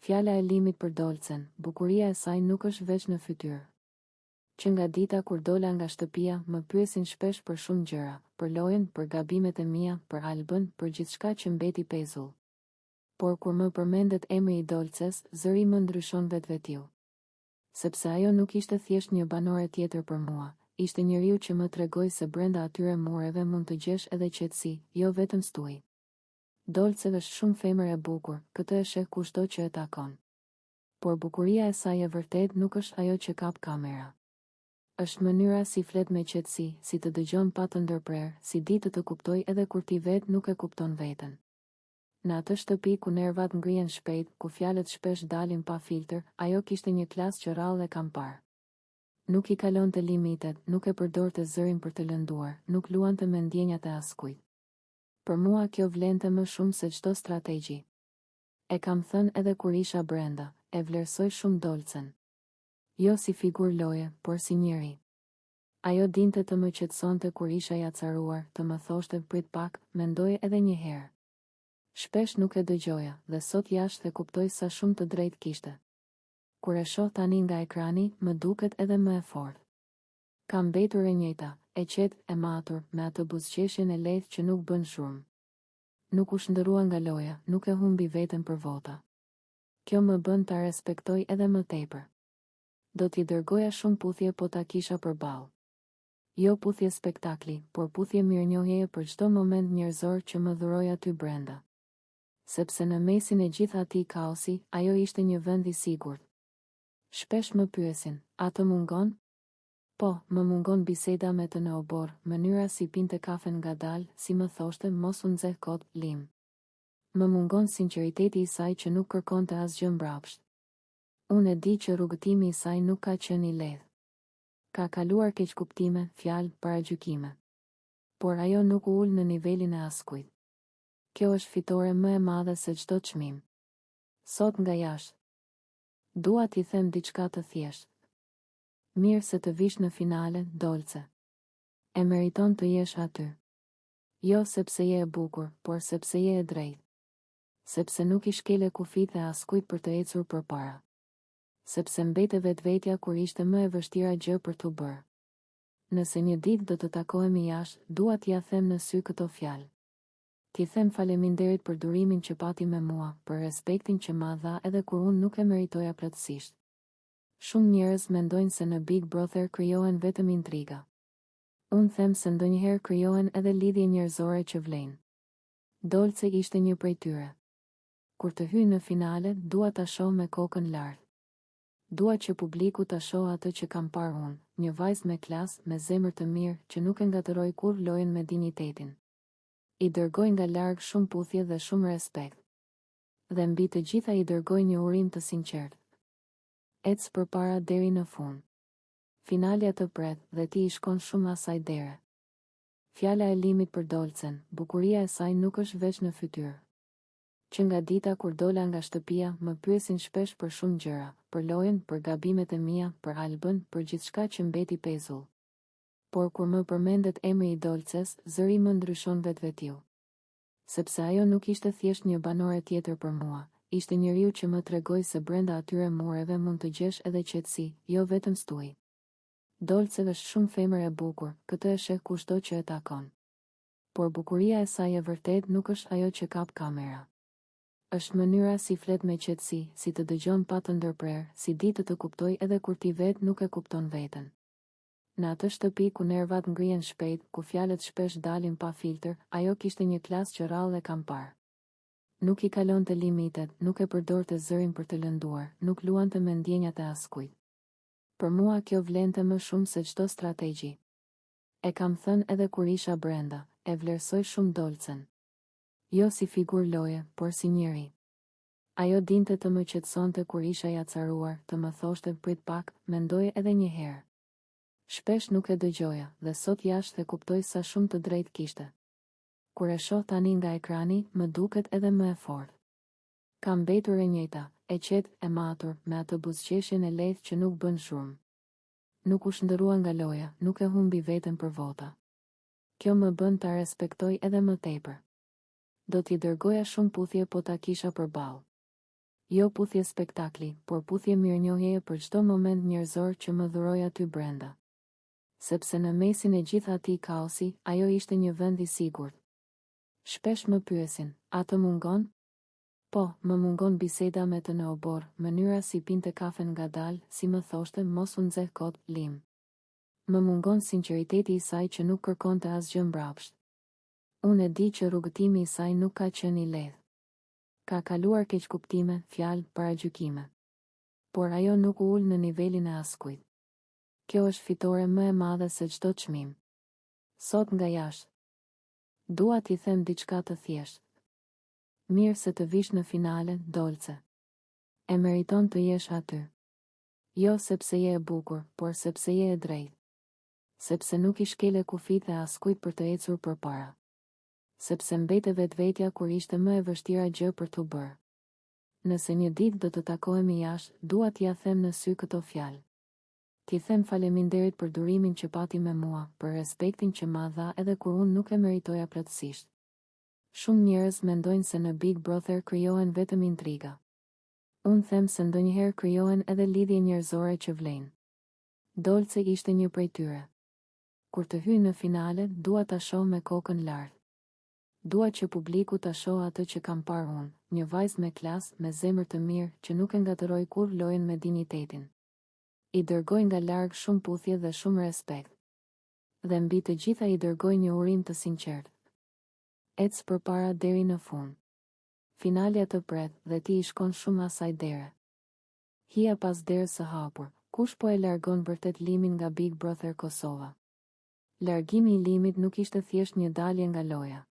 Fjala e Limit për Dolcen, bukuria e saj nuk është veç në fytyrë. Që nga dita kur dola nga shtëpia, më pyesin shpesh për shumë gjëra, për lojën, për gabimet e mia, për Albën, për gjithçka që mbeti pezull. Por kur më përmendet emri i Dolces, zëri më ndryshon vetvetiu. Sepse ajo nuk ishte thjesht një banore tjetër për mua, ishte njeriu që më tregoi se brenda atyre mureve mund të gjesh edhe qetësi, jo vetëm stuj. Dolce është shumë femër e bukur, këtë e sheh kushdo që e takon. Por bukuria e saj e vërtet nuk është ajo që kap kamera. Është mënyra si flet me qetësi, si të dëgjon pa të ndërprer, si di të kuptoj edhe kur ti vet nuk e kupton veten. Në atë shtëpi ku nervat ngrihen shpejt, ku fjalët shpesh dalin pa filtr, ajo kishte një klasë që rrallë e kam parë. Nuk i kalonte limitet, nuk e përdorte zërin për të lënduar, nuk luante me ndjenjat e askujt. Për mua kjo vlente më shumë se çdo strategji. E kam thënë edhe kur isha brenda, e vlerësoj shumë Dolcen. Jo si figur loje, por si njeri. Ajo dinte të më qetësonte kur isha i acaruar, të më thoshte prit pak, mendoje edhe një herë. Shpesh nuk e dëgjoja, dhe sot jashtë e kuptoj sa shumë të drejtë kishte. Kur e shoh tani nga ekrani, më duket edhe më e fortë. Ka mbetur e njëjta, e qetë, e matur, me atë buzëqeshjen e lehtë që nuk bën shurm. Nuk u shndërrua nga loja, nuk e humbi veten për vota. Kjo më bën ta respektoj edhe më tepër. Do t'i dërgoja shumë puthje po ta kisha përballë. Jo puthje spektakli, por puthje mirënjohjeje për çdo moment njerëzor që më dhuroi aty brenda. Sepse në mesin e gjithë atij kaosi, ajo ishte një vend i sigurt. Shpesh më pyesin, a të mungon? Po, më mungon biseda me të në obor, mënyra si pinte kafen ngadalë, si më thoshte mos u nxeh kot, Lim. Më mungon sinqeriteti i saj që nuk kërkonte asgjë mbrapsht. Unë e di që rrugëtimi i saj nuk ka qenë i lehtë. Ka kaluar keqkuptime, fjalë, paragjykime. Por ajo nuk u ul në nivelin e askujt. Kjo është fitore më e madhe se çdo çmim. Sot nga jashtë. Dua t'i them diçka të thjeshtë. Mirë se të vish në finale, Dolce. E meriton të jesh aty. Jo sepse je e bukur, por sepse je e drejtë. Sepse nuk i shkele kufit e askujt për të ecur përpara. Sepse mbete vetvetja kur ishte më e vështira gjë për t'u bërë. Nëse një ditë do të takohemi jashtë, dua t'ia them në sy këto fjalë. T'i them faleminderit për durimin që pati me mua, për respektin që ma dha edhe kur unë nuk e meritoja plotësisht. Shumë njerëz mendojnë se në Big Brother krijohen vetëm intriga. Unë them se ndonjëherë krijohen edhe lidhje njerëzore që vlen. Dolce ishte një prej tyre. Kur të hyj në finale, dua ta shoh me kokën lart. Dua që publiku ta shohë atë që kam parë unë, një vajzë me klasë, me zemër të mirë, që nuk e ngatëroi kur lojën me dinjitetin. I dërgoj nga larg shumë puthje dhe shumë respekt. Dhe mbi të gjitha i dërgoj një urim të sinqertë. Ec përpara deri në fund. Finalja të pret dhe ti i shkon shumë asaj dere. Fjala e Limit për Dolcen, bukuria e saj nuk është veç në fytyrë. Që nga dita kur dola nga shtëpia, më pyesin shpesh për shumë gjëra, për lojën, për gabimet e mia, për Albën, për gjithçka që mbeti pezull. Por kur më përmendet emri i Dolces, zëri më ndryshon vetvetiu. Sepse ajo nuk ishte thjesht një banore tjetër për mua, ishte njeriu që më tregoi se brenda atyre mureve mund të gjesh edhe qetësi, jo vetëm stuj. Dolce është shumë femër e bukur, këtë e sheh kushdo që e takon. Por bukuria e saj e vërtet nuk është ajo që kap kamera. Është mënyra si flet me qetësi, si të dëgjon pa të ndërprer, si di të kuptoj edhe kur ti vet nuk e kupton veten. Në atë shtëpi ku nervat ngrihen shpejt, ku fjalët shpesh dalin pa filtr, ajo kishte një klasë që rrallë e kam parë. Nuk i kalonte limitet, nuk e përdorte zërin për të lënduar, nuk luante me ndjenjat e askujt. Për mua kjo vlente më shumë se çdo strategji. E kam thënë edhe kur isha brenda, e vlerësoj shumë Dolcen. Jo si figur loje, por si njeri. Ajo dinte të më qetësonte kur isha i acaruar, të më thoshte prit pak, mendoje edhe një herë. Shpesh nuk e dëgjoja, dhe sot jashtë e kuptoj sa shumë të drejtë kishte. Kur e shoh tani nga ekrani, më duket edhe më e fortë. Ka mbetur e njëjta, e qetë, e matur, me atë buzëqeshjen e lehtë që nuk bën shurm. Nuk u shndërrua nga loja, nuk e humbi veten për vota. Kjo më bën ta respektoj edhe më tepër. Do t'i dërgoja shumë puthje po ta kisha përballë. Jo puthje spektakli, por puthje mirënjohjeje për çdo moment njerëzor që më dhuroi aty brenda. Sepse në mesin e gjithë atij kaosi, ajo ishte një vend i sigurt. Shpesh më pyesin, a të mungon? Po, më mungon biseda me të në obor, mënyra si pinte kafen ngadalë, si më thoshte mos u nxeh kot, lim. Më mungon sinqeriteti i saj që nuk kërkonte asgjë mbrapsht. Unë e di që rrugëtimi i saj nuk ka qenë i lehtë. Ka kaluar keqkuptime, fjalë, paragjykime. Por ajo nuk u ul në nivelin e askujt. Kjo është fitore më e madhe se çdo çmim. Sot nga jashtë. Dua t'i them diçka të thjeshtë. Mirë se të vish në finale, Dolce. E meriton të jesh aty. Jo sepse je e bukur, por sepse je e drejtë. Sepse nuk i shkele kufit e askujt për të ecur përpara. Sepse mbete vetvetja kur ishte më e vështira gjë për t'u bërë. Nëse një ditë do të takohemi jashtë, dua t'ia them në sy këto fjalë. T'i them faleminderit për durimin që pati me mua, për respektin që ma dha edhe kur unë nuk e meritoja plotësisht. Shumë njerëz mendojnë se në Big Brother krijohen vetëm intriga. Unë them se ndonjëherë krijohen edhe lidhje njerëzore që vlen. Dolce ishte një prej tyre. Kur të hyj në finale, dua ta shoh me kokën lart. Dua që publiku ta shoh atë që kam parë unë, një vajzë me klasë, me zemër të mirë, që nuk e ngatëroi kur lojën me dinjitetin. I dërgoj nga larg shumë puthje dhe shumë respekt. Dhe mbi të gjitha i dërgoj një urim të sinqert. Ec përpara deri në fund. Finalja të pret dhe ti i shkon shumë asaj dere. Hija pas derës së hapur, kush po e largon vërtet Limin nga Big Brother Kosova? Largimi i Limit nuk ishte thjesht një dalje nga loja.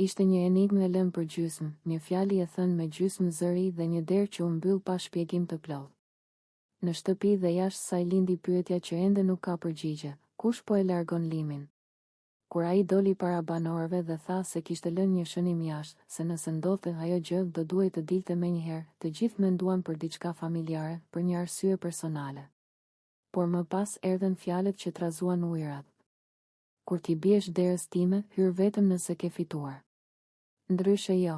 Ishte një enigmë e lënë për gjysmë, një fjali e thënë me gjysmë zëri dhe një derë që u mbyll pa shpjegim të plotë. Në shtëpi dhe jashtë saj lindi pyetja që ende nuk ka përgjigje, kush po e largon Limin? Kur ai doli para banorëve dhe tha se kishte lënë një shënim jashtë, se nëse ndodhte ajo gjë do duhej të dilte menjëherë, të gjithë menduan për diçka familjare, për një arsye personale. Por më pas erdhen fjalët që trazuan ujërat. Kur ti biesh derës time, hyr vetëm nëse ke fituar. Ndryshe jo.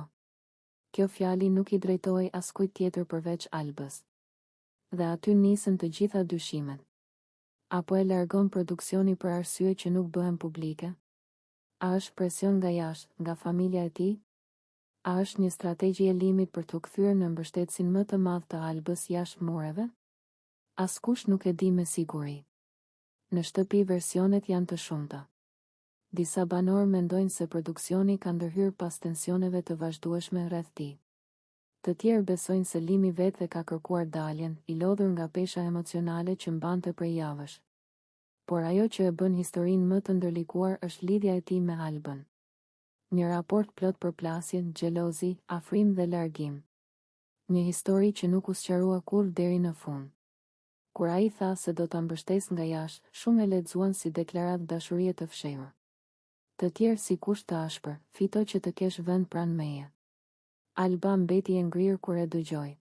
Kjo fjali nuk i drejtohej askujt tjetër përveç Albës. Dhe aty nisën të gjitha dyshimet. Apo e largon produksioni për arsye që nuk bëhen publike? A është presion nga jashtë, nga familja e tij? A është një strategji e Limit për t'u kthyer në mbështetësin më të madh të Albës jashtë mureve? Askush nuk e di me siguri. Në shtëpi versionet janë të shumta. Disa banorë mendojnë se produksioni ka ndërhyrë pas tensioneve të vazhdueshme rreth tij. Të tjerë besojnë se Limi vetë ka kërkuar daljen, i lodhur nga pesha emocionale që mbante prej javësh. Por ajo që e bën historinë më të ndërlikuar është lidhja e tij me Albën. Një raport plot përplasje, xhelozi, afrim dhe largim. Një histori që nuk u sqarua kurrë deri në fund. Kur ai tha se do ta mbështes nga jashtë, shumë e lexuan si deklaratë dashurie të fshehur. Të tjerë si kusht të ashpër, fito që të kesh vend pranë meje. Alba mbeti e ngrirë kur e dëgjoi.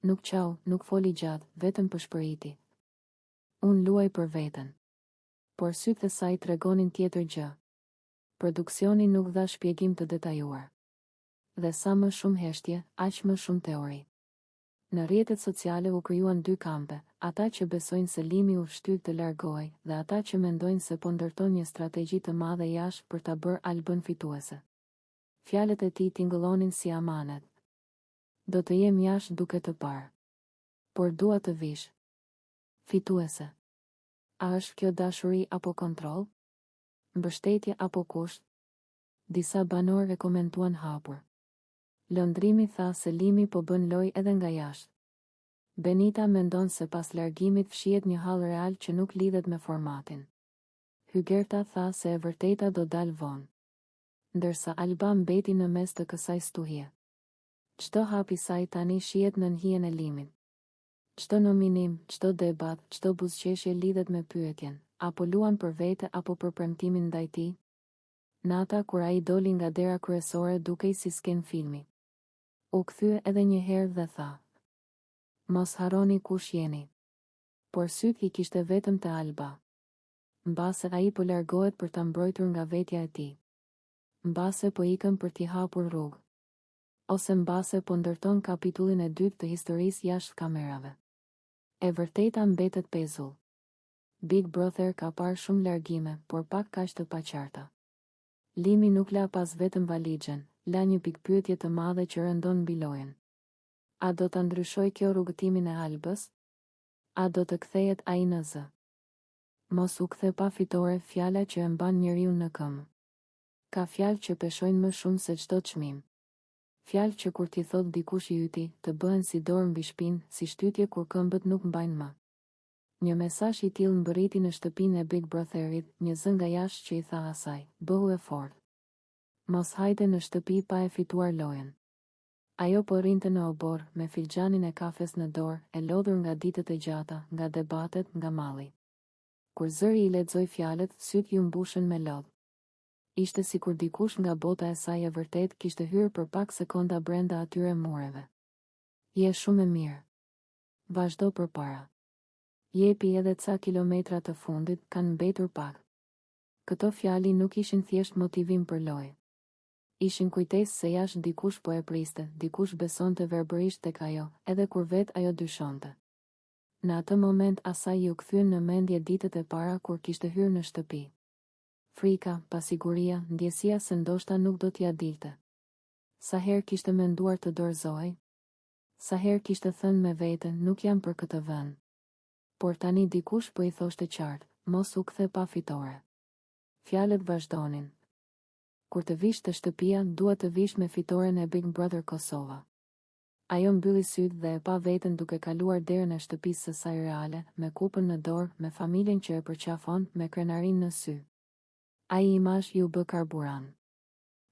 Nuk qau, nuk foli gjatë, vetëm përshpëriti. Unë luaj për veten. Por sytë e saj tregonin tjetër gjë. Produksioni nuk dha shpjegim të detajuar. Dhe sa më shumë heshtje, aq më shumë teori. Në rrjetet sociale u krijuan dy kampe, ata që besojnë se Limi u shtyr të largohej dhe ata që mendojnë se po ndërton një strategji të madhe jashtë për ta bërë Albën fituese. Fjalët e tij tingëllonin si amanet. Do të jem jashtë duke të parë. Por dua të vish. Fituese. A është kjo dashuri apo kontroll? Mbështetje apo kusht? Disa banorë e komentuan hapur. Lëndrimi tha se Limi po bën lojë edhe nga jashtë. Benita mendon se pas largimit fshihet një hall real që nuk lidhet me formatin. Hygerta tha se e vërteta do dal vonë. Ndërsa Alba mbeti në mes të kësaj stuhie. Çdo hap i saj tani shihet në hijen e Limit. Çdo nominim, çdo debat, çdo buzëqeshje lidhet me pyetjen, apo luan për vete apo për premtimin ndaj tij? Nata kur ai doli nga dera kryesore dukej si sken filmi. U kthye edhe një herë dhe tha: Mos harroni kush jeni. Por syt I kishte vetëm te Alba. Mbase ai po largohet për ta mbrojtur nga vetja e tij. Mbase po ikën për t'i hapur rrugë. ose mbase po ndërton kapitullin e dytë të historisë jashtë kamerave. E vërteta mbetet pezull. Big Brother ka parë shumë largime, por pak kaq të paqarta. Limi nuk la pas vetëm valixhen, la një pikpyetje të madhe që rëndon mbi lojën. A do ta ndryshoj kjo rrugëtimin e Albës? A do të kthehet ai në zë? Mos u kthe pa fitore, fjala që e mban njeriu në këmbë. Ka fjalë që peshojnë më shumë se çdo çmim. Fjalë që kur ti thot dikush i yti, të bëhen si dorë mbi shpinë, si shtytje kur këmbët nuk mbajnë më. Një mesazh i tillë mbërriti në shtëpinë e Big Brotherit, një zë nga jashtë që i tha asaj, bëhu e fortë. Mos hajde në shtëpi pa e fituar lojën. Ajo po rrinte në obor, me filxhanin e kafes në dorë, e lodhur nga ditët e gjata, nga debatet, nga malli. Kur zëri i lexoi fjalët, syt ju mbushën me lodh. Ishte sikur dikush nga bota e saj e vërtet kishte hyrë për pak sekonda brenda atyre mureve. Je shumë e mirë. Vazhdo përpara. Jepi edhe ca kilometra të fundit, kanë mbetur pak. Këto fjali nuk ishin thjesht motivim për lojë. Ishin kujtesë se jashtë dikush po e priste, dikush besonte verbërisht tek ajo, edhe kur vet ajo dyshonte. Në atë moment asaj ju kthyen në mendje ditët e para kur kishte hyrë në shtëpi. Frika, pasiguria, ndjesia se ndoshta nuk do t'ja dilte. Sa herë kishte menduar të dorëzohej? Sa herë kishte thënë me veten, nuk jam për këtë vend. Por tani dikush po i thoshte qartë, mos u kthe pa fitore. Fjalët vazhdonin. Kur të vish të shtëpia, dua të vish me fitoren e Big Brother Kosova. Ajo mbylli sytë dhe e pa veten duke kaluar derën e shtëpisë së saj reale, me kupën në dorë, me familjen që e përqafon, me krenarinë në sy. Ai imazh ju bë karburant.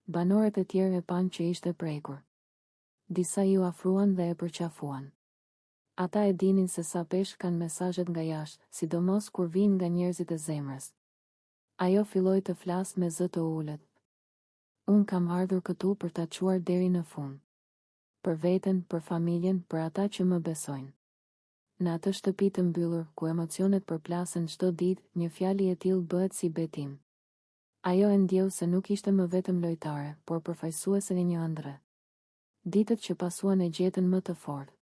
Banorët e tjerë e panë që ishte prekur. Disa ju afruan dhe e përqafuan. Ata e dinin se sa pesh kanë mesazhet nga jashtë, sidomos kur vinë nga njerëzit e zemrës. Ajo filloi të flasë me zë të ulët. Unë kam ardhur këtu për ta çuar deri në fund. Për veten, për familjen, për ata që më besojnë. Në atë shtëpi të mbyllur, ku emocionet përplasen çdo ditë, një fjali e tillë bëhet si betim. Ajo e ndjeu se nuk ishte më vetëm lojtare, por përfaqësuese e një ëndre. Ditët që pasuan e gjetën më të fortë.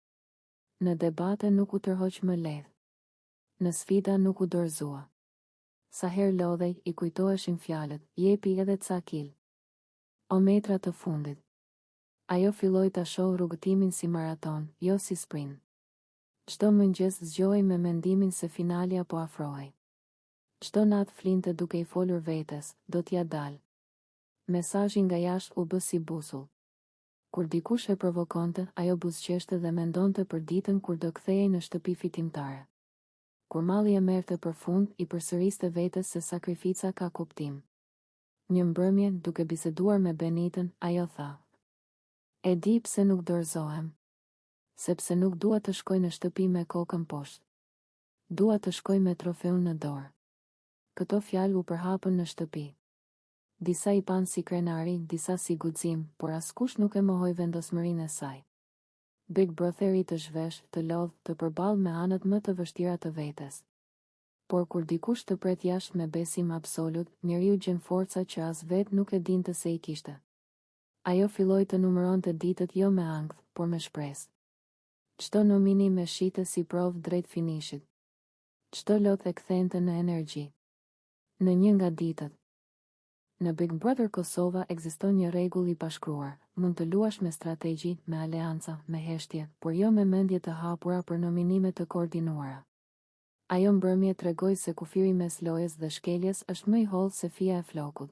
Në debate nuk u tërhoq më lehtë. Në sfida nuk u dorëzua. Sa herë lodhej, i kujtoheshin fjalët, jepi edhe ca kil. O metra të fundit. Ajo filloi ta shohë rrugëtimin si maraton, jo si sprint. Çdo mëngjes zgjohej me mendimin se finalja po afrohej. Çdo natë flinte duke i folur vetes, do t'ja dal. Mesazhi nga jashtë u bë si busull. Kur dikush e provokonte, ajo buzëqeshte dhe mendonte për ditën kur do kthehej në shtëpi fitimtare. Kur malli e merrte përfund, i përsëriste vetes se sakrifica ka kuptim. Një mbrëmje, duke biseduar me Benitën, ajo tha: E di pse nuk dorëzohem. Sepse nuk dua të shkoj në shtëpi me kokën poshtë. Dua të shkoj me trofeun në dorë. Këto fjalë u përhapën në shtëpi. Disa i panë si krenari, disa si guxim, por askush nuk e mohoi vendosmërinë e saj. Big Brotheri të zhvesh, të lodh, të përballë me anët më të vështira të vetes. Por kur dikush të pret jashtë me besim absolut, njeriu gjen forca që as vet nuk e dinte se i kishte. Ajo filloi të numëronte ditët jo me ankth, por me shpresë. Çdo nomini me shite si provë drejt finishit. Çdo lotë e kthente në energji. Në një nga ditët. Në Big Brother Kosova ekziston një rregull i pashkruar, mund të luash me strategji, me aleanca, me heshtje, por jo me mendje të hapura për nominime të koordinuara. Ajo mbrëmje tregoi se kufiri mes lojës dhe shkeljes është më i hollë se fija e flokut.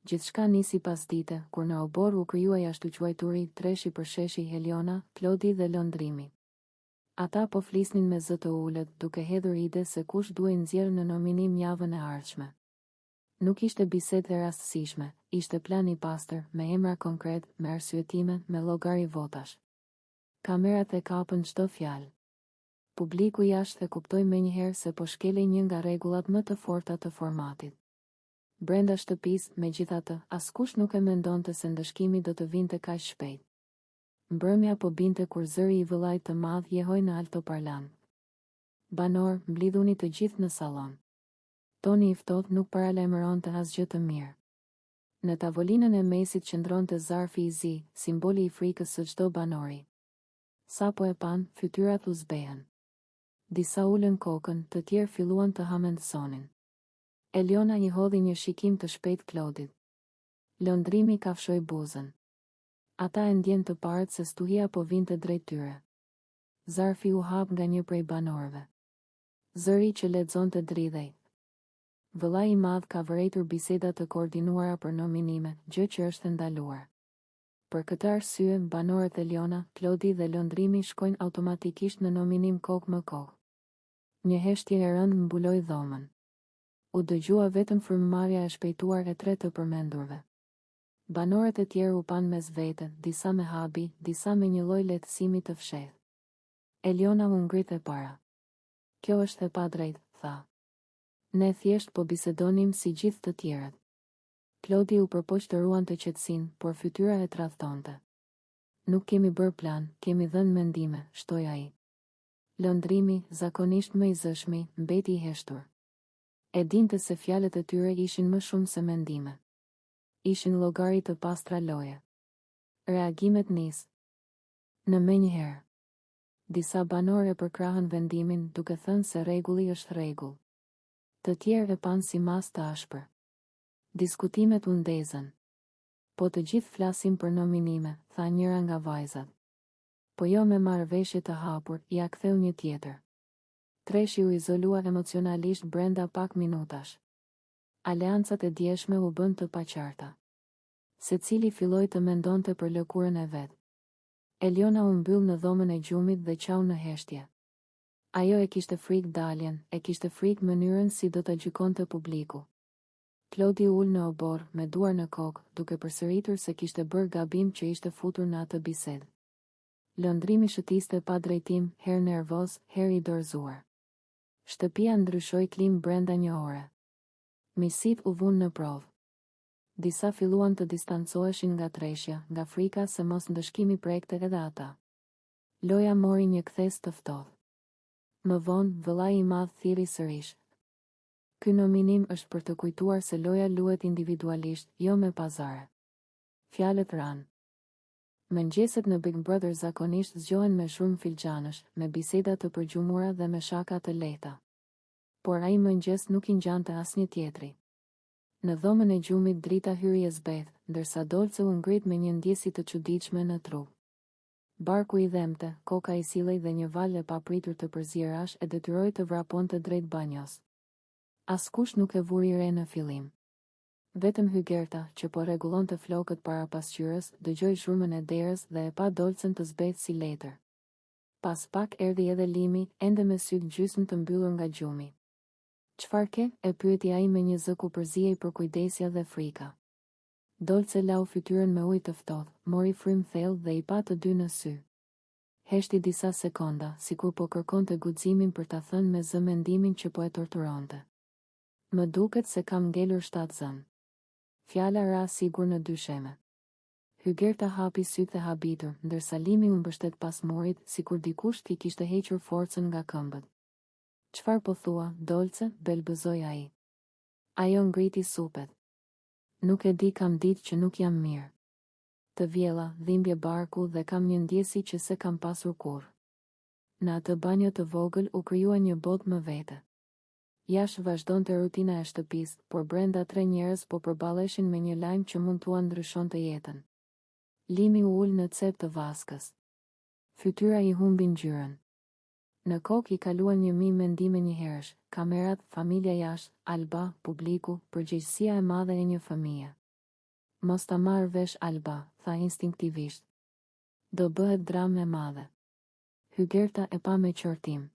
Gjithçka nisi pas dite, kur në obor u krijua jashtëquajturi, treshi për sheshi Heliona, Klodi dhe lëndrimi. Ata po flisnin me zë të ulët, duke hedhur ide se kush duhej nxjerrë në nominim javën e ardhshme. Nuk ishte bisedë e rastësishme, ishte plan i pastër, me emra konkret, me arsyetime, me llogari votash. Kamerat e kapën çdo fjalë. Publiku jashtë e kuptoi menjëherë se po shkelej një nga rregullat më të forta të formatit. Brenda shtëpisë, megjithatë, askush nuk e mendonte se ndëshkimi do të vinte kaq shpejt. Mbrëmja po binte kur zëri i vëllait të madh jehoi në altoparlant. Banor, mblidhuni të gjithë në sallon. Toni i ftohtë nuk paralajmëronte asgjë të mirë. Në tavolinën e mesit qëndronte zarfi i zi, simboli i frikës së çdo banori. Sa po e pan, fytyrat u zbehen. Disa ulën kokën, të tjerë filluan të hamendësonin. Eliona i hodhi një shikim të shpejt Klodit. Lëndrimi kafshoi buzën. Ata e ndjen të parët se stuhia po vinte drejt tyre. Zarfi u hap nga një prej banorëve. Zëri që lexonte dridhej. Vëllai i madh ka vërejtur biseda të koordinuara për nominime, gjë që është e ndaluar. Për këtë arsye, banorët Eliona, Klodi dhe Lëndrimi shkojnë automatikisht në nominim kokë më kokë. Një heshtje e rëndë mbuloi dhomën. U dëgjua vetëm frymëmarrja e shpejtuar e tre të përmendurve. Banorët e tjerë u pan mes vete, disa me habi, disa me një lloj lehtësimi të fshehtë. Eliona u ngrit e para. Kjo është e padrejtë, tha. Ne thjesht po bisedonim si gjithë të tjerët. Klodi u përpoq të ruante qetësinë, por fytyra e tradhtonte. Nuk kemi bërë plan, kemi dhënë mendime, shtoi ai. Lëndrimi, zakonisht më i zëshmi, mbeti i heshtur. E dinte se fjalët e tyre ishin më shumë se mendime. Ishin llogari të pastra loje. Reagimet nis. Në menjëherë. Disa banorë përkrahën vendimin, duke thënë se rregulli është rregull. Të tjerë e panë si mas të ashpër. Diskutimet u ndezën. Po të gjithë flasim për nominime, tha njëra nga vajzat. Po jo me marrëveshje të hapur, ja ktheu një tjetër. Treshi u izolua emocionalisht brenda pak minutash. Aleancat e djeshme u bën të paqarta. Secili filloi të mendonte për lëkurën e vet. Eliona u mbyll në dhomën e gjumit dhe qau në heshtje. Ajo e kishte frikë daljen, e kishte frikë mënyrën si do ta gjykonte publiku. Klodi ul në obor, me duar në kokë, duke përsëritur se kishte bërë gabim që ishte futur në atë bisedë. Lëndrimi shëtiste pa drejtim, herë nervoz, herë i dorëzuar. Shtëpia ndryshoi klim brenda një ore. Misit u vunë në provë. Disa filluan të distancoheshin nga treshja, nga frika se mos ndëshkimi prekte edhe ata. Loja mori një kthes të ftohtë. Më vonë, vëllai i madh thirri sërish. Ky nominim është për të kujtuar se loja luhet individualisht, jo me pazare. Fjalët ranë. Mëngjeset në Big Brother zakonisht zgjohen me shumë filxhanësh, me biseda të përgjumura dhe me shaka të lehta. Por ai mëngjes nuk i ngjante asnjë tjetri. Në dhomën e gjumit drita hyri e zbeth, ndërsa Dolce u ngrit me një ndjesi të çuditshme në trup. Barku i dhemte, koka i sillej dhe një val e papritur të përzierash e detyroi të vraponte drejt banjos. Askush nuk e vuri re në fillim. Vetëm Hygerta, që po rregullonte flokët para pasqyrës, dëgjoi zhurmën e derës dhe e pa Dolcen të zbeth si letër. Pas pak erdhi edhe Limi, ende me sytë gjysmë të mbyllur nga gjumi. Çfarë ke? E pyeti ai me një zë ku përzihej përkujdesja dhe frika. Dolce lau fytyrën me ujë të ftohtë, mori frym thellë dhe i pa të dy në sy. Heshti disa sekonda, sikur po kërkonte guximin për ta thënë me zë mendimin që po e torturonte. Më duket se kam ngelur 7 zën. Fjala ra sigur në dysheme. Hygerta hapi sytë e habitur, ndërsa Limi u mbështet pas murit, sikur dikush t'i kishte hequr forcën nga këmbët. Çfarë po thua, Dolce? Belbëzoi ai. Ajo ngriti supet. Nuk e di, kam ditë që nuk jam mirë. Të vjella, dhimbje barku dhe kam një ndjesi që se kam pasur kurrë. Në atë banjo të vogël u krijua një botë më vete. Jashtë vazhdonte rutina e shtëpisë, por brenda 3 njerëz po përballeshin me një lajm që mund t'ua ndryshonte jetën. Limi u ul në cep të vaskës. Fytyra i humbi ngjyrën. Në kokë i kaluan 1000 mendime njëherësh, kamerat, familja jashtë, Alba, publiku, përgjegjësia e madhe e një fëmije. Mos ta marr vesh Alba, tha instinktivisht. Do bëhet dramë e madhe. Hygerta e pa me qortim.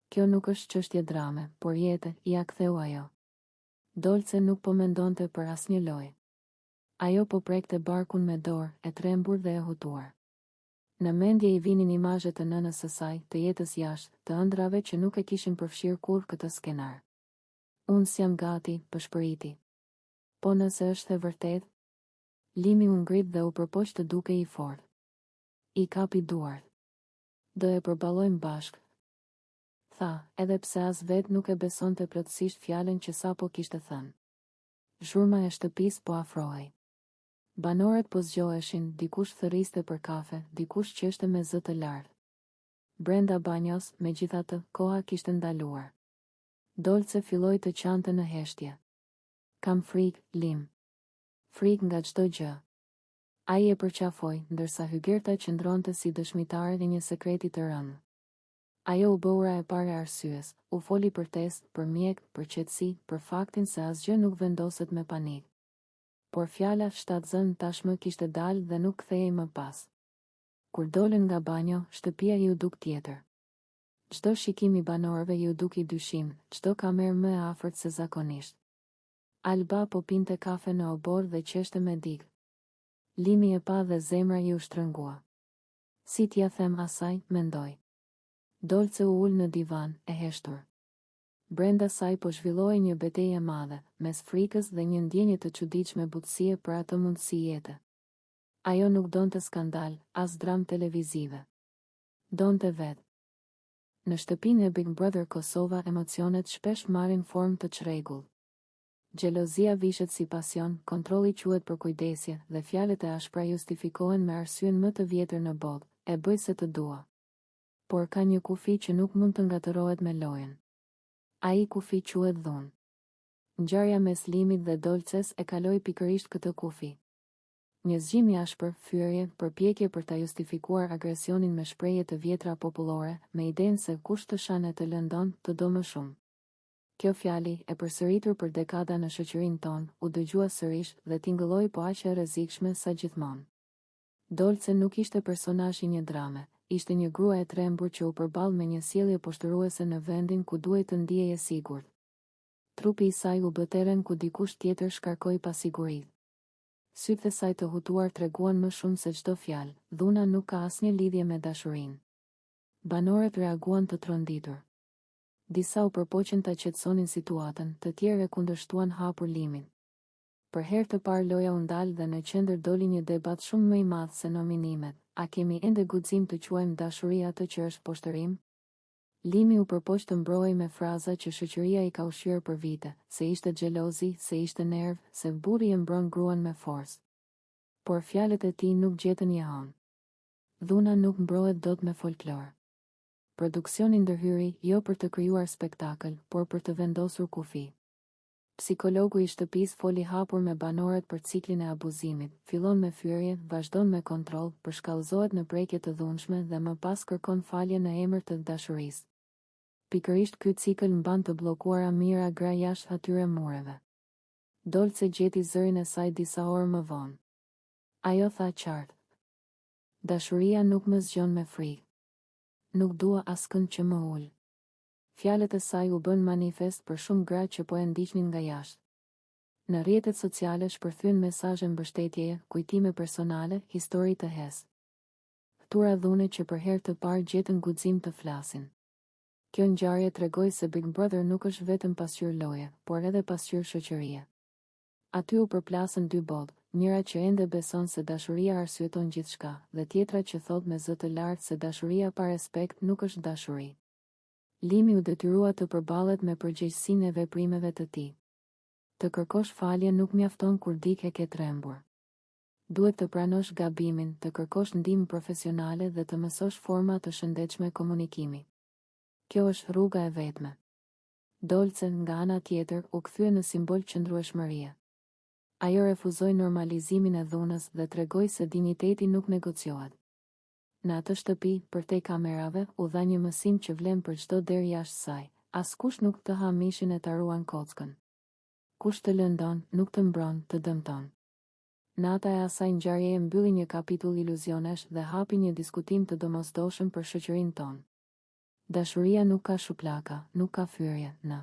Kjo nuk është çështje drame, por jete, ia ktheu ajo. Dolce nuk po mendonte për asnjë lojë. Ajo po prekte barkun me dorë, e trembur dhe e hutuar. Në mendje i vinin imazhet të nënës së saj, të jetës jashtë, të ëndrave që nuk e kishin përfshirë kurrë këtë skenar. Unë s'jam gati, pëshpëriti. Po nëse është e vërtet? Limi u ngrit dhe u përpoq të dukej i fortë. I kapi duart. Do e përballojmë bashkë. Tha, edhe pse as vet nuk e besonte plotësisht fjalën që sapo kishte thënë. Zhurma e shtëpis po afrohej. Banorët po zgjoheshin, dikush thërriste për kafe, dikush qeshte me zë të lartë. Brenda banjos, megjithatë, koha kishte ndaluar. Dolce filloi të qante në heshtje. Kam frikë, Lim. Frikë nga çdo gjë. Ai e përqafoi, ndërsa Hygerta qëndronte si dëshmitare në një sekreti të rëndë. Ajo u bëura e para e arsyes, u foli për test, për mjek, për qetësi, për faktin se asgjë nuk vendoset me panik. Por fjala shtatzën tashmë kishte dalë dhe nuk kthehej më pas. Kur dolën nga banjo, shtëpia ju duk tjetër. Çdo shikim i banorëve ju duki dyshim, çdo kamerë më e afërt se zakonisht. Alba po pinte kafe në obor dhe qeshte me dikë. Limi e pa dhe zemra ju shtrëngua. Si t'ja them asaj, mendoj. Dolce u ul në divan, e heshtur. Brenda saj po zhvilloi një betejë e madhe, mes frikës dhe një ndjenje të çuditshme butësie për atë mundësi jete. Ajo nuk donte skandal, as dram televizive. Donte vetë. Në shtëpinë e Big Brother Kosova emocionet shpesh marrin formë të çrregull. Xhelozia vishet si pasion, kontrolli quhet për kujdesje dhe fjalët e ashpra justifikohen me arsyen më të vjetër në botë, e bëj se të dua. Por ka një kufi që nuk mund të ngatërohet me lojën. Ai kufi quhet dhunë. Ngjarja mes Limit dhe Dolces e kaloi pikërisht këtë kufi. Një zgjim i ashpër, fyerje, përpjekje për ta justifikuar agresionin me shprehje të vjetra popullore, me idenë se kush të shanë të lëndon, të do më shumë. Kjo fjali, e përsëritur për dekada në shoqërinë tonë, u dëgjua sërish dhe tingëlloi po aq e rrezikshme sa gjithmonë. Dolce nuk ishte personazh i një drame, ishte një grua e trembur që u përball me një sjellje poshtëruese në vendin ku duhej të ndihej e sigurt. Trupi i saj u bë terren ku dikush tjetër shkarkoi pasigurinë. Sytë e saj të hutuar treguan më shumë se çdo fjalë, dhuna nuk ka asnjë lidhje me dashurinë. Banorët reaguan të tronditur. Disa u përpoqën ta qetësonin situatën, të tjerë e kundërshtuan hapur Limin. Për herë të parë loja u ndal dhe në qendër doli një debat shumë më i madh se nominimet. A kemi ende guxim të quajmë dashuri atë që është poshtërim? Limi u përpoq të mbrojë me fraza që shoqëria i ka ushqyer për vite, se ishte xhelozi, se ishte nerv, se burri e mbron gruan me forcë. Por fjalët e tij nuk gjetën jehon. Dhuna nuk mbrohet dot me folklor. Produksioni ndërhyri jo për të krijuar spektakël, por për të vendosur kufi. Psikologu i shtëpisë foli hapur me banorët për ciklin e abuzimit, fillon me fyerje, vazhdon me kontroll, përshkallëzohet në prekje të dhunshme dhe më pas kërkon falje në emër të dashurisë. Pikërisht ky cikël mban të bllokuara mira gra jashtë atyre mureve. Dolce gjeti zërin e saj disa orë më vonë. Ajo tha qartë. Dashuria nuk më zgjon me frikë. Nuk dua askënd që më ul. Fjalët e saj u bën manifest për shumë gra që po e ndiqnin nga jashtë. Në rrjetet sociale shpërthyen mesazhe mbështetjeje, kujtime personale, histori të hes. Ftura dhune që për herë të parë gjetën guxim të flasin. Kjo ngjarje tregoi se Big Brother nuk është vetëm pasqyrë loje, por edhe pasqyrë shoqërie. Aty u përplasën dy botë, njëra që ende beson se dashuria arsyeton gjithçka, dhe tjetra që thot me zë të lartë se dashuria pa respekt nuk është dashuri. Limi u detyrua të përballet me përgjegjësinë e veprimeve të tij. Të kërkosh falje nuk mjafton kur dike ke trembur. Duhet të pranosh gabimin, të kërkosh ndihmë profesionale dhe të mësosh forma të shëndetshme komunikimi. Kjo është rruga e vetme. Dolce, nga ana tjetër, u kthye në simbol qëndrueshmërie. Ajo refuzoi normalizimin e dhunës dhe tregoi se dinjiteti nuk negociohet. Në atë shtëpi, përtej kamerave, u dha një mësim që vlen për çdo derë jashtë saj. Askush nuk të ha mishin e ta ruan kockën. Kush të lëndon, nuk të mbron, të dëmton. Nata e asaj ngjarjeje mbylli një kapitull iluzionesh dhe hapi një diskutim të domosdoshëm për shoqërinë tonë. Dashuria nuk ka shuplaka, nuk ka fyerje, në